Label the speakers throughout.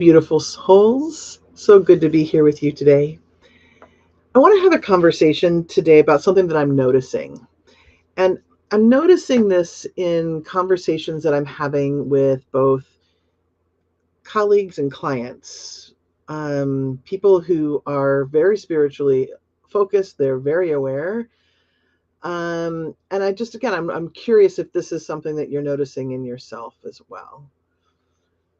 Speaker 1: Beautiful souls. So good to be here with you today. I want to have a conversation today about something that I'm noticing. And I'm noticing this in conversations that I'm having with both colleagues and clients, people who are very spiritually focused, they're very aware. And I'm curious if this is something that you're noticing in yourself as well.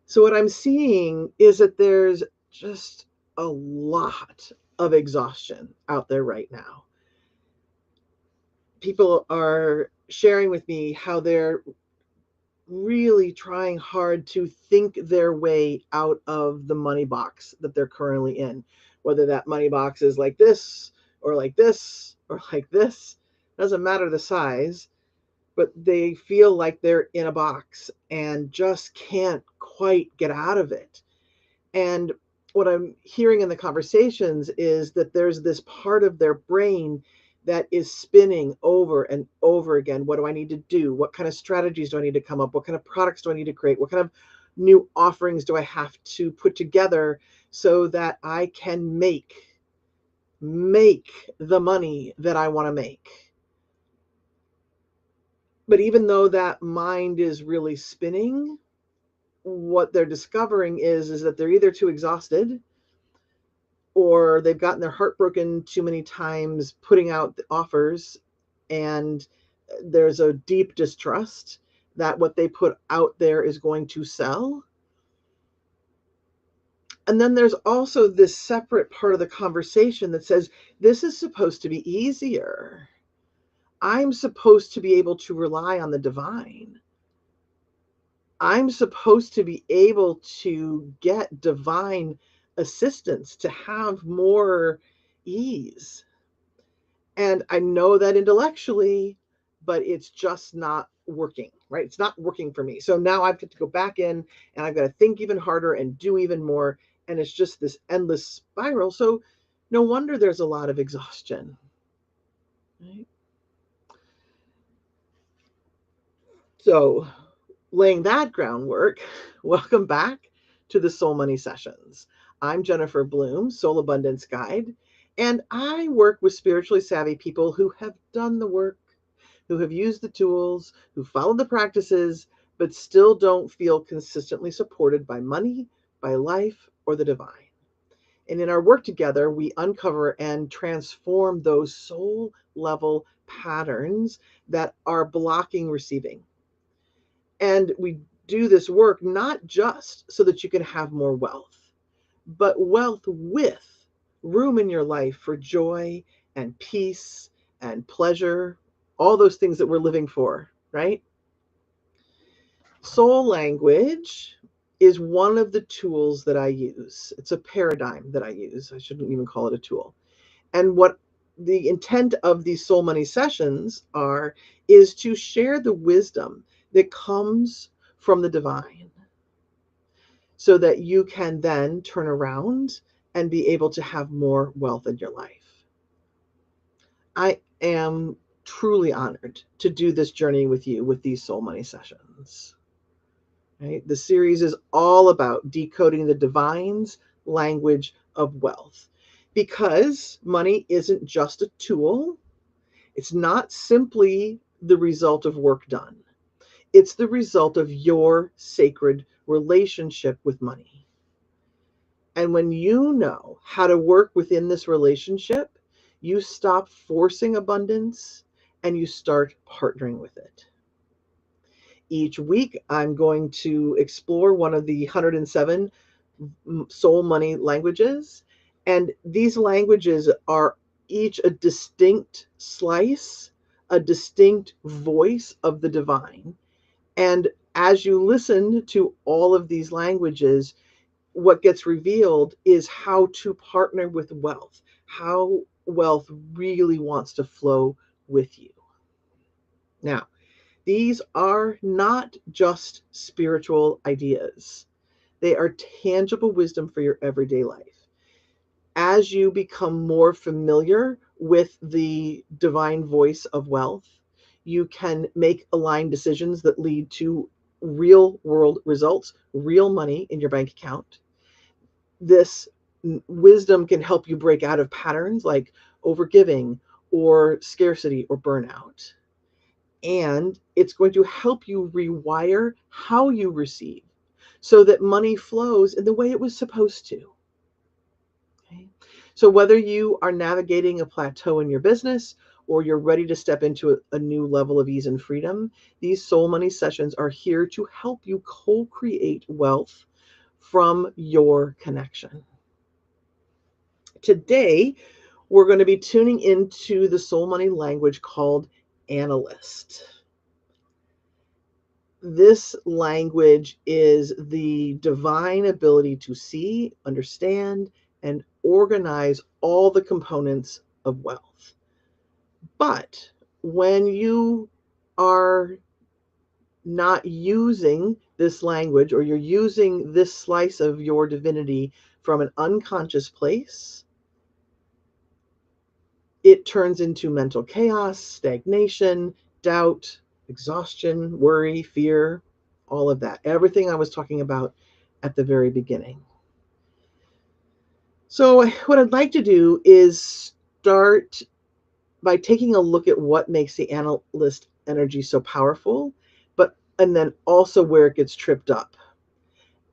Speaker 1: So what I'm seeing is that there's just a lot of exhaustion out there right now. People are sharing with me how they're really trying hard to think their way out of the money box that they're currently in. Whether that money box is like this or like this or like this, doesn't matter the size, but they feel like they're in a box and just can't quite get out of it. And what I'm hearing in the conversations is that there's this part of their brain that is spinning over and over again. What do I need to do? What kind of strategies do I need to come up? What kind of products do I need to create? What kind of new offerings do I have to put together so that I can make the money that I want to make? But even though that mind is really spinning, what they're discovering is that they're either too exhausted or they've gotten their heart broken too many times putting out the offers, and there's a deep distrust that what they put out there is going to sell. And then there's also this separate part of the conversation that says, this is supposed to be easier. I'm supposed to be able to rely on the divine. I'm supposed to be able to get divine assistance to have more ease. And I know that intellectually, but it's just not working, right? It's not working for me. So now I've got to go back in and I've got to think even harder and do even more. And it's just this endless spiral. So no wonder there's a lot of exhaustion, right? So, laying that groundwork, welcome back to the Soul Money Sessions. I'm Jennifer Bloom, Soul Abundance Guide, and I work with spiritually savvy people who have done the work, who have used the tools, who followed the practices, but still don't feel consistently supported by money, by life, or the divine. And in our work together, we uncover and transform those soul level patterns that are blocking receiving. And we do this work not just so that you can have more wealth, but wealth with room in your life for joy and peace and pleasure, all those things that we're living for, right? Soul language is one of the tools that I use. It's a paradigm that I use. I shouldn't even call it a tool. And what the intent of these soul money sessions are is to share the wisdom that comes from the divine so that you can then turn around and be able to have more wealth in your life. I am truly honored to do this journey with you with these soul money sessions. Right? The series is all about decoding the divine's language of wealth, because money isn't just a tool. It's not simply the result of work done. It's the result of your sacred relationship with money. And when you know how to work within this relationship, you stop forcing abundance and you start partnering with it. Each week, I'm going to explore one of the 107 soul money languages. And these languages are each a distinct slice, a distinct voice of the divine. And as you listen to all of these languages, what gets revealed is how to partner with wealth, how wealth really wants to flow with you. Now, these are not just spiritual ideas. They are tangible wisdom for your everyday life. As you become more familiar with the divine voice of wealth, you can make aligned decisions that lead to real world results, real money in your bank account. this wisdom can help you break out of patterns like overgiving or scarcity or burnout. And it's going to help you rewire how you receive so that money flows in the way it was supposed to. Okay? So, whether you are navigating a plateau in your business or you're ready to step into a new level of ease and freedom, these soul money sessions are here to help you co create wealth from your connection. Today, we're going to be tuning into the soul money language called Analyst. This language is the divine ability to see, understand, and organize all the components of wealth. But when you are not using this language, or you're using this slice of your divinity from an unconscious place, it turns into mental chaos, stagnation, doubt, exhaustion, worry, fear, all of that. Everything I was talking about at the very beginning. So, what I'd like to do is start by taking a look at what makes the analyst energy so powerful, and then also where it gets tripped up.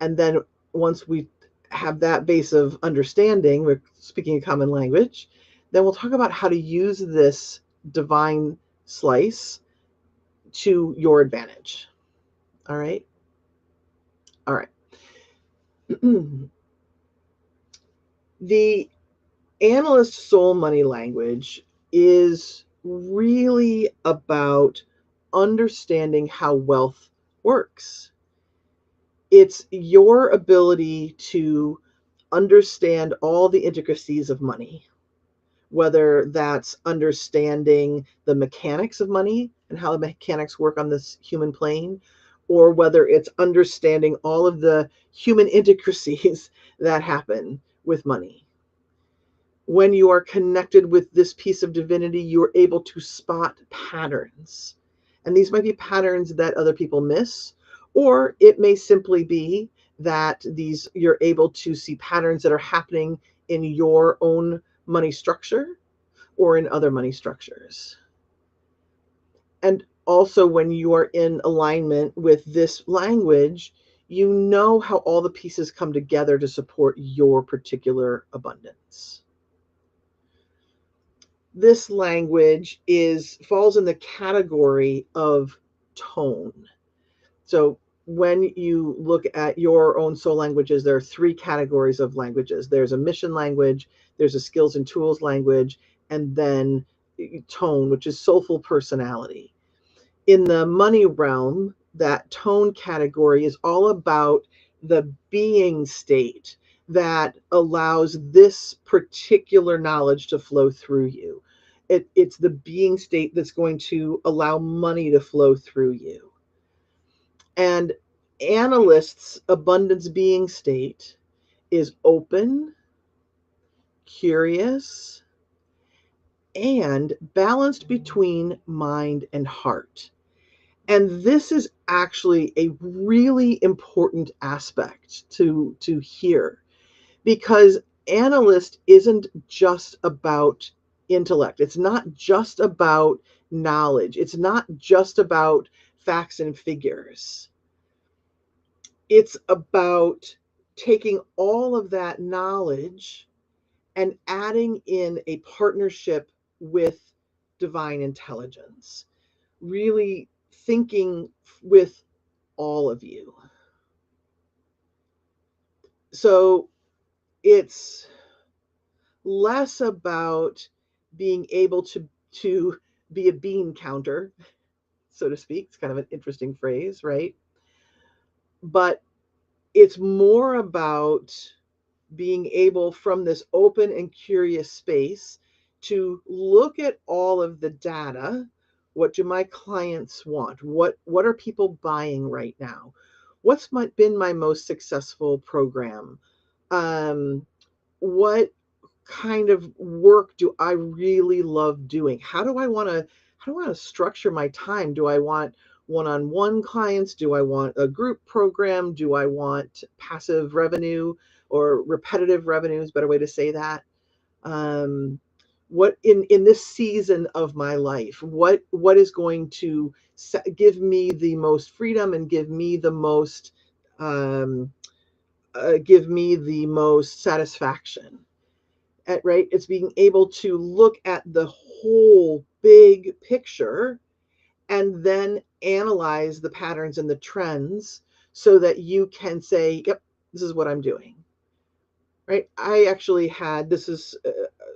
Speaker 1: And then once we have that base of understanding, we're speaking a common language, then we'll talk about how to use this divine slice to your advantage. All right? All right. The analyst soul money language is really about understanding how wealth works. It's your ability to understand all the intricacies of money, whether that's understanding the mechanics of money and how the mechanics work on this human plane, or whether it's understanding all of the human intricacies that happen with money. When you are connected with this piece of divinity, you're able to spot patterns. And these might be patterns that other people miss, or it may simply be that you're able to see patterns that are happening in your own money structure or in other money structures. And also, when you are in alignment with this language, you know how all the pieces come together to support your particular abundance. This language falls in the category of tone. So when you look at your own soul languages, there are 3 categories of languages. There's a mission language, there's a skills and tools language, and then tone, which is soulful personality. In the money realm, that tone category is all about the being state that allows this particular knowledge to flow through you. It's the being state that's going to allow money to flow through you. And analyst's abundance being state is open, curious, and balanced between mind and heart. And this is actually a really important aspect to hear, because analyst isn't just about intellect. It's not just about knowledge. It's not just about facts and figures. It's about taking all of that knowledge and adding in a partnership with divine intelligence, really thinking with all of you. So it's less about being able to be a bean counter, so to speak. It's kind of an interesting phrase, right? But it's more about being able, from this open and curious space, to look at all of the data. What do my clients want? What are people buying right now? What's been my most successful program? What kind of work do I really love doing? How do I want to structure my time? Do I want one-on-one clients? Do I want a group program? Do I want passive revenue? or repetitive revenue is a better way to say that. What in this season of my life, what is going to give me the most freedom and um, give me the most satisfaction? Right? It's being able to look at the whole big picture and then analyze the patterns and the trends so that you can say, yep, this is what I'm doing. Right? I actually had, this is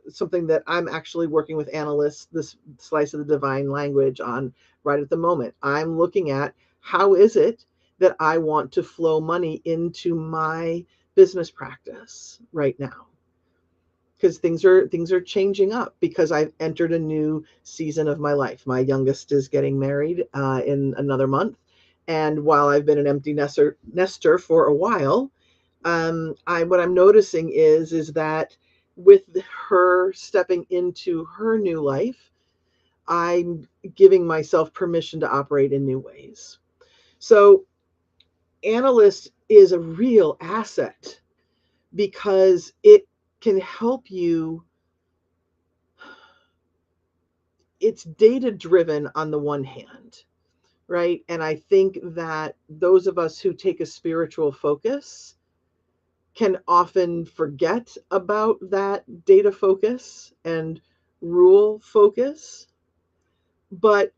Speaker 1: something that I'm actually working with Analyst, this slice of the divine language on right at the moment. I'm looking at how is it that I want to flow money into my business practice right now, because things are changing up, because I've entered a new season of my life. My youngest is getting married in another month, and while I've been an empty nester for a while, what I'm noticing is that with her stepping into her new life, I'm giving myself permission to operate in new ways. So Analyst is a real asset because it can help you. It's data driven on the one hand, right? And I think that those of us who take a spiritual focus can often forget about that data focus and rule focus. But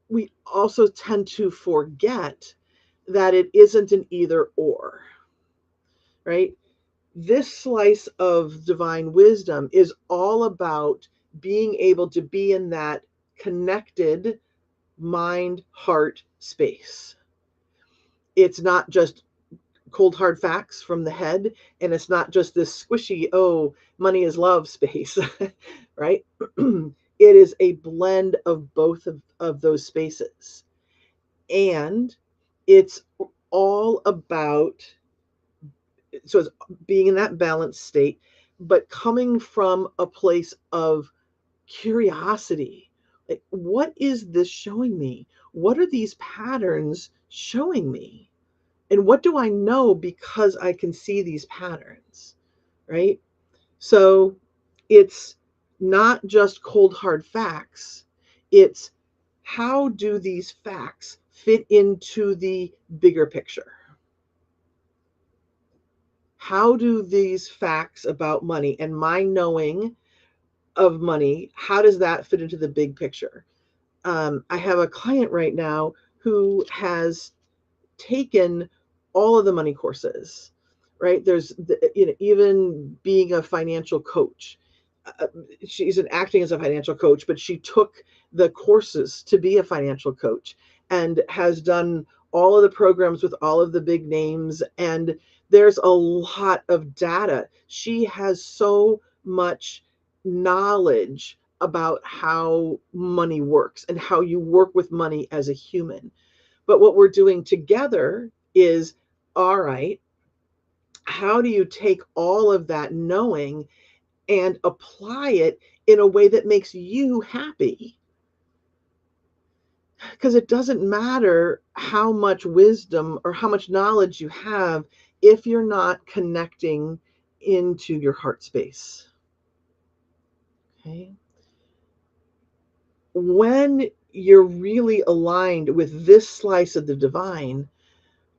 Speaker 1: we also tend to forget that it isn't an either or, right? This slice of divine wisdom is all about being able to be in that connected mind heart space. It's not just cold hard facts from the head, and it's not just this squishy, oh, money is love space, right? It is a blend of both of those spaces, and it's all about, so it's being in that balanced state, but coming from a place of curiosity. Like, what is this showing me? What are these patterns showing me? And what do I know because I can see these patterns, right? So it's not just cold hard facts. It's how do these facts fit into the bigger picture? How do these facts about money and my knowing of money, how does that fit into the big picture? I have a client right now who has taken all of the money courses, right? Even being a financial coach. She's acting as a financial coach, but she took the courses to be a financial coach and has done all of the programs with all of the big names. And there's a lot of data. She has so much knowledge about how money works and how you work with money as a human. But what we're doing together is, all right, how do you take all of that knowing and apply it in a way that makes you happy? Because it doesn't matter how much wisdom or how much knowledge you have if you're not connecting into your heart space. Okay. When you're really aligned with this slice of the divine,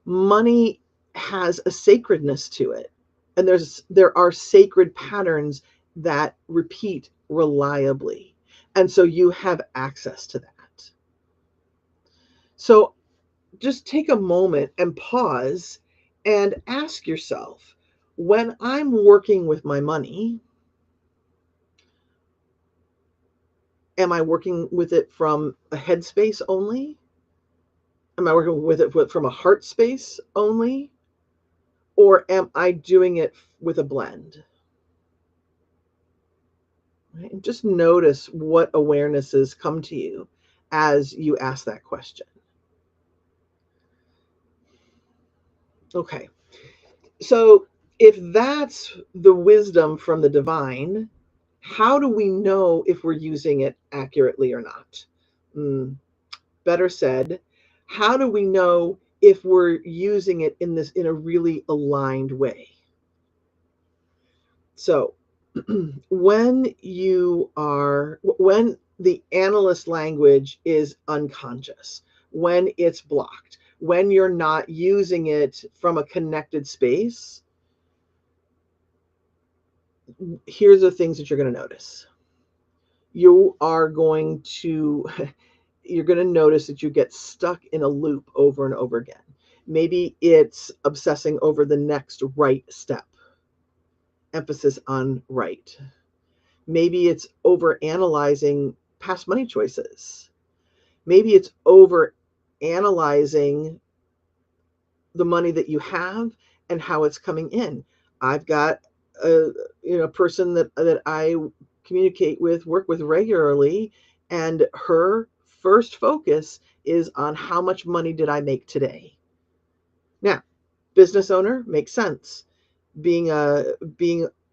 Speaker 1: money has a sacredness to it, and there are sacred patterns that repeat reliably, and so you have access to that. So just take a moment and pause and ask yourself, when I'm working with my money, am I working with it from a headspace only? Am I working with it from a heart space only? Or am I doing it with a blend? Right? And just notice what awarenesses come to you as you ask that question. Okay, so if that's the wisdom from the divine, how do we know if we're using it accurately or not? Better said, how do we know if we're using it in a really aligned way. So when the analyst language is unconscious, when it's blocked, when you're not using it from a connected space, here's the things that you're going to notice. You're going to notice that you get stuck in a loop over and over again. Maybe it's obsessing over the next right step, emphasis on right. Maybe it's over analyzing past money choices. Maybe it's over analyzing the money that you have and how it's coming in. I've got a person that I communicate with, work with regularly, and her first focus is on how much money did I make today. Now, business owner, makes sense. Being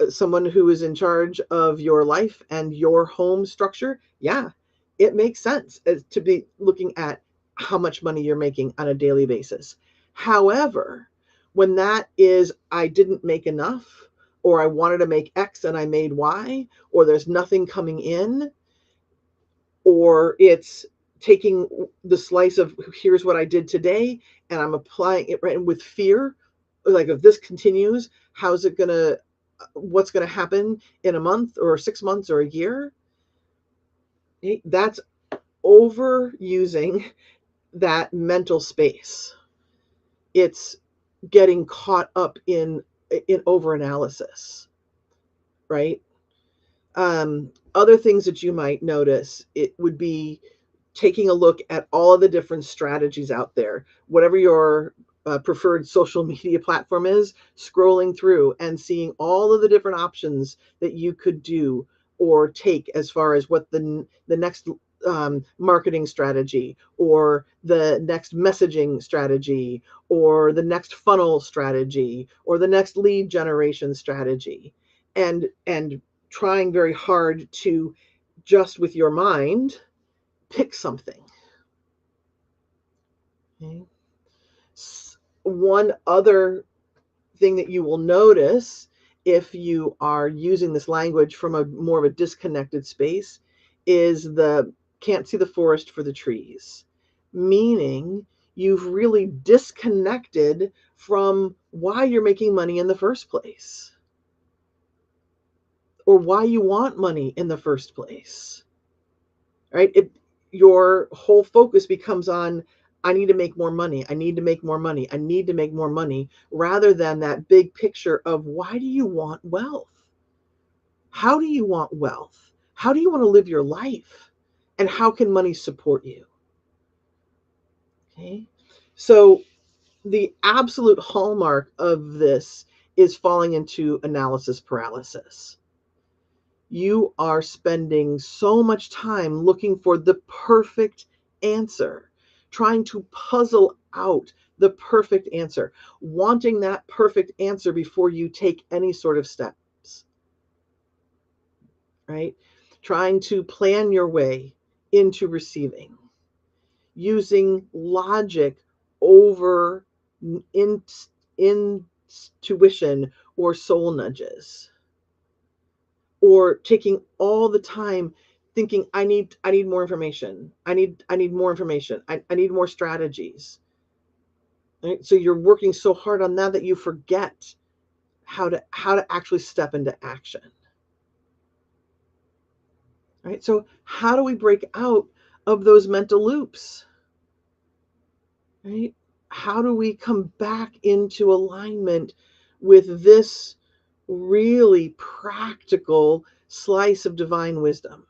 Speaker 1: someone who is in charge of your life and your home structure, yeah, it makes sense to be looking at how much money you're making on a daily basis. However, when that is, I didn't make enough, or I wanted to make X and I made Y, or there's nothing coming in, or it's taking the slice of here's what I did today and I'm applying it right with fear, like if this continues, what's gonna happen in a month or 6 months or a year? That's overusing that mental space. It's getting caught up in overanalysis, right? Other things that you might notice, it would be taking a look at all of the different strategies out there, whatever your preferred social media platform is, scrolling through and seeing all of the different options that you could do or take as far as what the next marketing strategy or the next messaging strategy or the next funnel strategy or the next lead generation strategy, and trying very hard to just with your mind pick something. Okay. One other thing that you will notice if you are using this language from a more of a disconnected space is the can't see the forest for the trees, meaning you've really disconnected from why you're making money in the first place or why you want money in the first place, right? Your whole focus becomes on, I need to make more money. I need to make more money. I need to make more money, rather than that big picture of why do you want wealth? How do you want wealth? How do you want to live your life? And how can money support you? Okay. So the absolute hallmark of this is falling into analysis paralysis. You are spending so much time looking for the perfect answer, trying to puzzle out the perfect answer, wanting that perfect answer before you take any sort of steps, right? Trying to plan your way into receiving, using logic over intuition or soul nudges, or taking all the time thinking I need more information. I need more information. I need more strategies. Right? So you're working so hard on that you forget how to actually step into action. Right? So how do we break out of those mental loops? Right? How do we come back into alignment with this really practical slice of divine wisdom?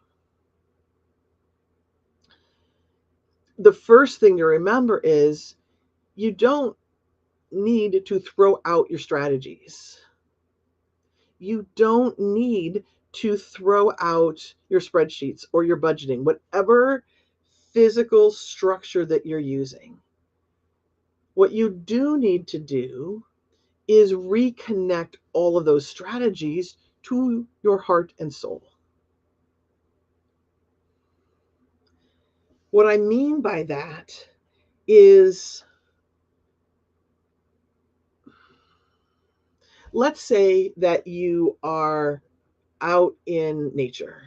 Speaker 1: The first thing to remember is you don't need to throw out your strategies. You don't need to throw out your spreadsheets or your budgeting, whatever physical structure that you're using. What you do need to do is reconnect all of those strategies to your heart and soul. What I mean by that is Let's say that you are out in nature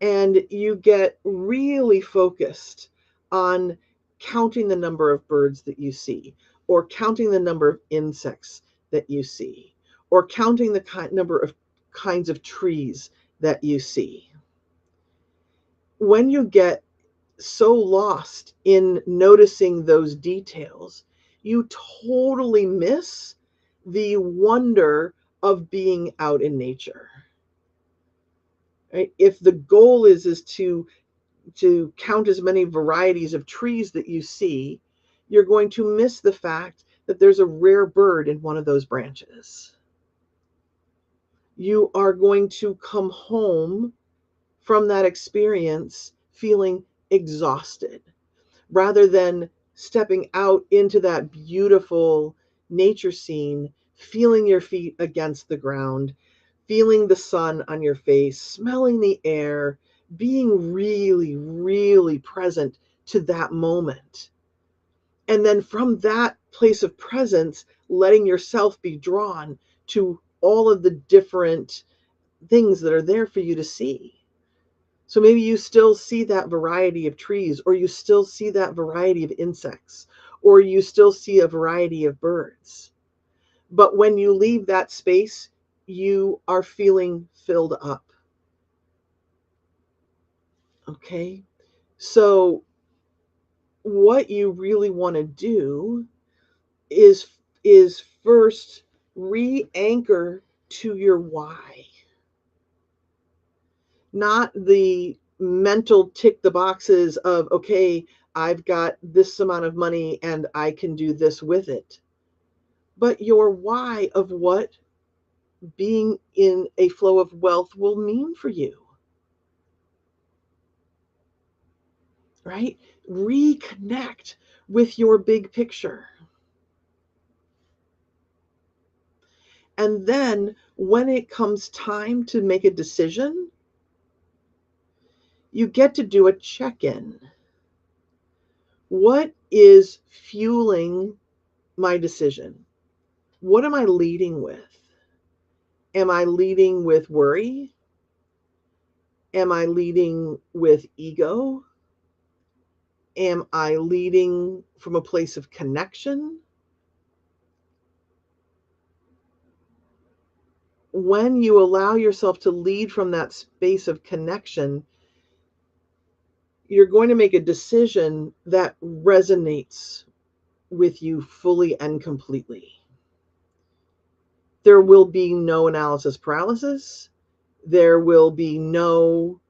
Speaker 1: and you get really focused on counting the number of birds that you see, or counting the number of insects that you see, or counting the number of kinds of trees that you see. When you get so lost in noticing those details, you totally miss the wonder of being out in nature. Right? If the goal is to count as many varieties of trees that you see, you're going to miss the fact that there's a rare bird in one of those branches. You are going to come home from that experience feeling exhausted, rather than stepping out into that beautiful nature scene, feeling your feet against the ground, feeling the sun on your face, smelling the air, being really, really present to that moment. And then from that place of presence, letting yourself be drawn to all of the different things that are there for you to see. So maybe you still see that variety of trees, or you still see that variety of insects, or you still see a variety of birds. But when you leave that space, you are feeling filled up. Okay? So what you really want to do is first re-anchor to your why. Not the mental tick the boxes of, okay, I've got this amount of money and I can do this with it. But your why of what being in a flow of wealth will mean for you. Right? Reconnect with your big picture. And then when it comes time to make a decision, you get to do a check-in. What is fueling my decision? What am I leading with? Am I leading with worry? Am I leading with ego? Am I leading from a place of connection? When you allow yourself to lead from that space of connection, you're going to make a decision that resonates with you fully and completely. There will be no analysis paralysis. There will be no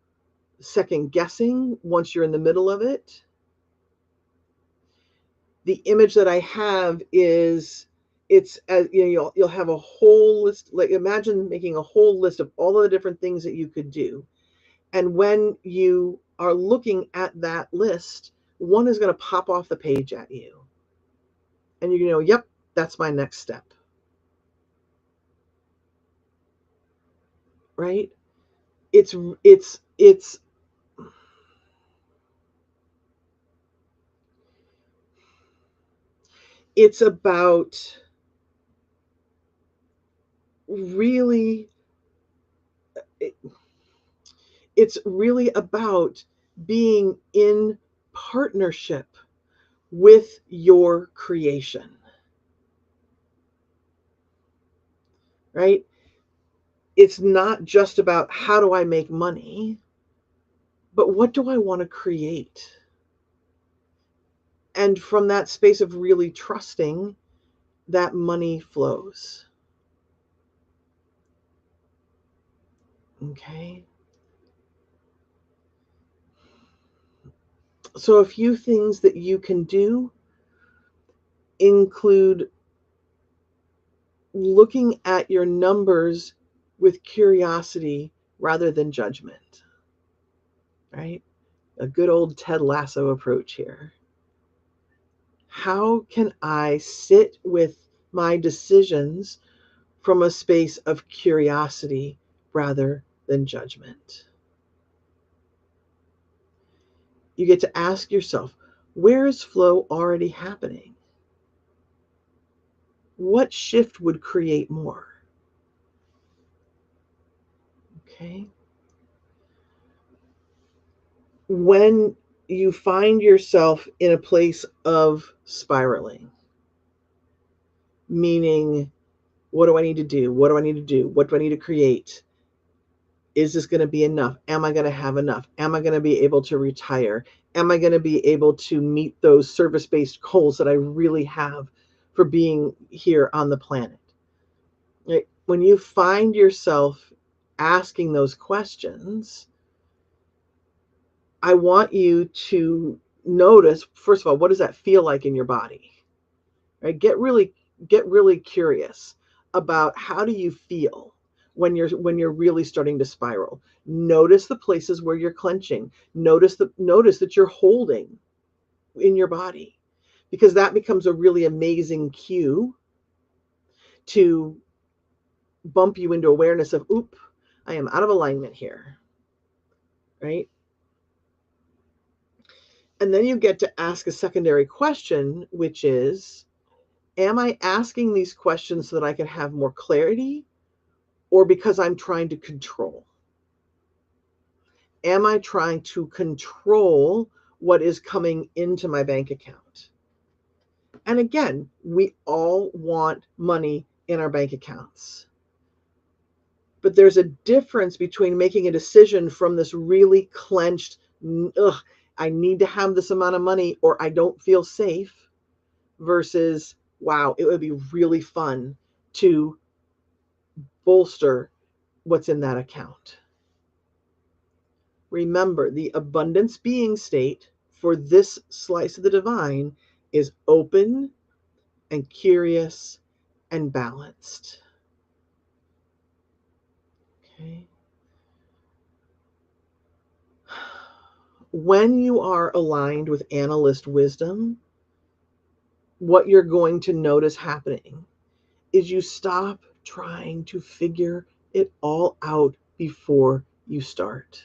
Speaker 1: second guessing once you're in the middle of it. The image that I have is, it's as you'll have a whole list. Like, imagine making a whole list of all of the different things that you could do. And when you are looking at that list, one is going to pop off the page at you. And you're going to go, yep, that's my next step. Right? It's about really, it's really about being in partnership with your creation. Right? It's not just about how do I make money, but what do I want to create? And from that space of really trusting, that money flows. Okay. So a few things that you can do include looking at your numbers with curiosity rather than judgment. Right? A good old Ted Lasso approach here. How can I sit with my decisions from a space of curiosity rather than judgment? You get to ask yourself, where is flow already happening? what shift would create more? Okay. When you find yourself in a place of spiraling, meaning, what do I need to do? What do I need to do? What do I need to create? Is this going to be enough? Am I going to have enough? Am I going to be able to retire? Am I going to be able to meet those service-based goals that I really have for being here on the planet? Right? When you find yourself asking those questions, I want you to notice, first of all, what does that feel like in your body? Right? Get really curious about how do you feel when you're really starting to spiral. Notice the places where you're clenching. Notice that you're holding in your body, because that becomes a really amazing cue to bump you into awareness of, oop, I am out of alignment here, right? And then you get to ask a secondary question, which is, am I asking these questions so that I can have more clarity, or because I'm trying to control? Am I trying to control what is coming into my bank account? And again, we all want money in our bank accounts. But there's a difference between making a decision from this really clenched, ugh, I need to have this amount of money or I don't feel safe, versus, wow, it would be really fun to bolster what's in that account. Remember, the abundance being state for this slice of the divine is open and curious and balanced. Okay. When you are aligned with analyst wisdom, what you're going to notice happening is you stop trying to figure it all out before you start.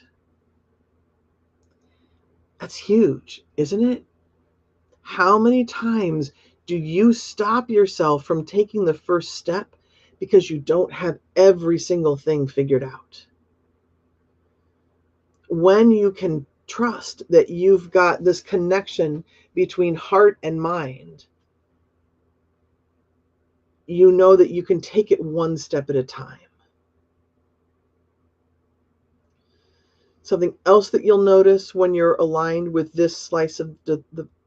Speaker 1: That's huge, isn't it? How many times do you stop yourself from taking the first step because you don't have every single thing figured out? When you can trust that you've got this connection between heart and mind, you know that you can take it one step at a time. Something else that you'll notice when you're aligned with this slice of the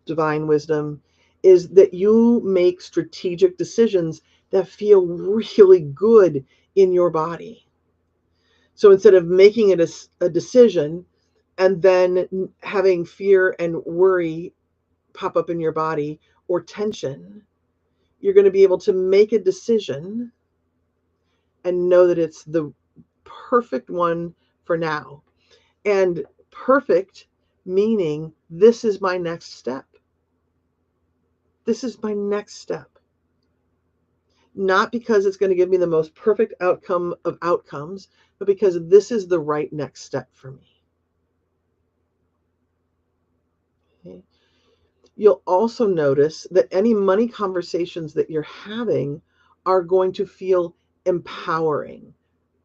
Speaker 1: divine wisdom is that you make strategic decisions that feel really good in your body. So instead of making it a decision and then having fear and worry pop up in your body or tension, you're going to be able to make a decision and know that it's the perfect one for now. And perfect meaning, this is my next step. This is my next step. Not because it's going to give me the most perfect outcome of outcomes, but because this is the right next step for me. Okay. You'll also notice that any money conversations that you're having are going to feel empowering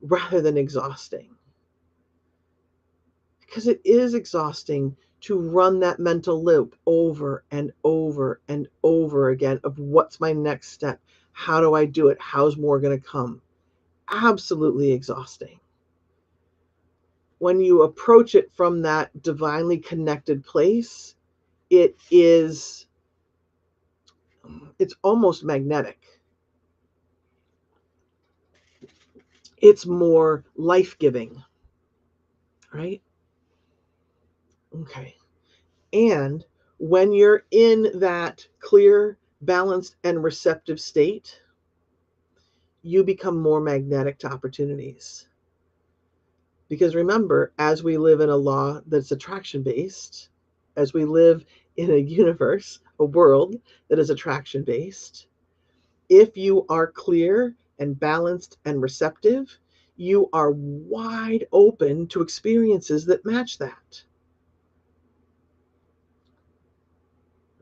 Speaker 1: rather than exhausting. Because it is exhausting to run that mental loop over and over and over again of what's my next step? How do I do it? How's more going to come? Absolutely exhausting. When you approach it from that divinely connected place, it's almost magnetic. It's more life-giving, right? Okay. And when you're in that clear, balanced, and receptive state, you become more magnetic to opportunities. Because remember, as we live in a law that's attraction-based, as we live in a universe, a world that is attraction-based, if you are clear and balanced and receptive, you are wide open to experiences that match that.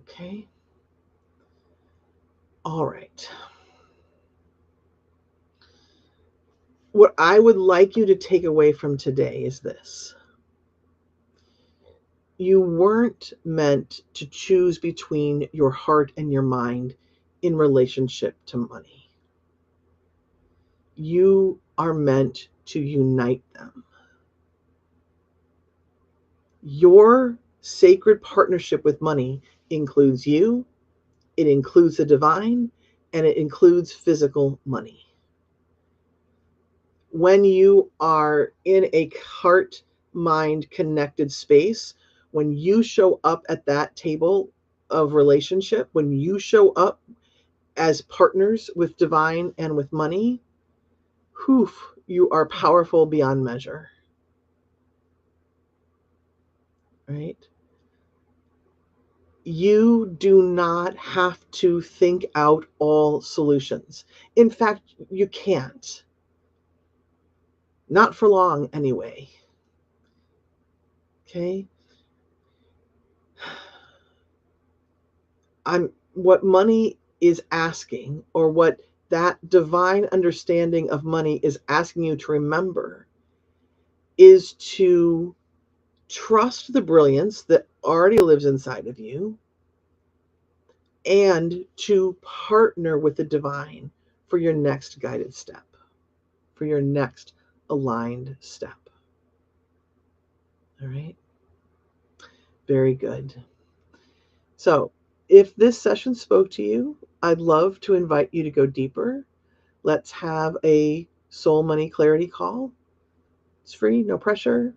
Speaker 1: Okay? All right. what I would like you to take away from today is this. You weren't meant to choose between your heart and your mind in relationship to money. You are meant to unite them. Your sacred partnership with money includes you, it includes the divine, and it includes physical money. When you are in a heart mind connected space, when you show up at that table of relationship, when you show up as partners with divine and with money, you are powerful beyond measure. Right? You do not have to think out all solutions. In fact, you can't. Not for long, anyway. Okay? What money is asking, or what that divine understanding of money is asking you to remember, is to trust the brilliance that already lives inside of you and to partner with the divine for your next guided step, for your next aligned step. All right? Very good. So, if this session spoke to you, I'd love to invite you to go deeper. Let's have a soul money clarity call. It's free, no pressure,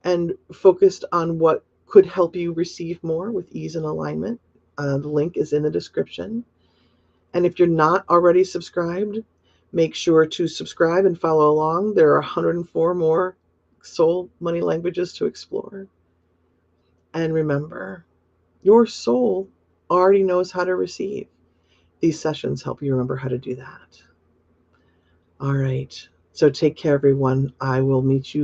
Speaker 1: and focused on what could help you receive more with ease and alignment. The link is in the description. And if you're not already subscribed, make sure to subscribe and follow along. There are 104 more soul money languages to explore. And remember, your soul already knows how to receive. These sessions help you remember how to do that. All right. So take care, everyone. I will meet you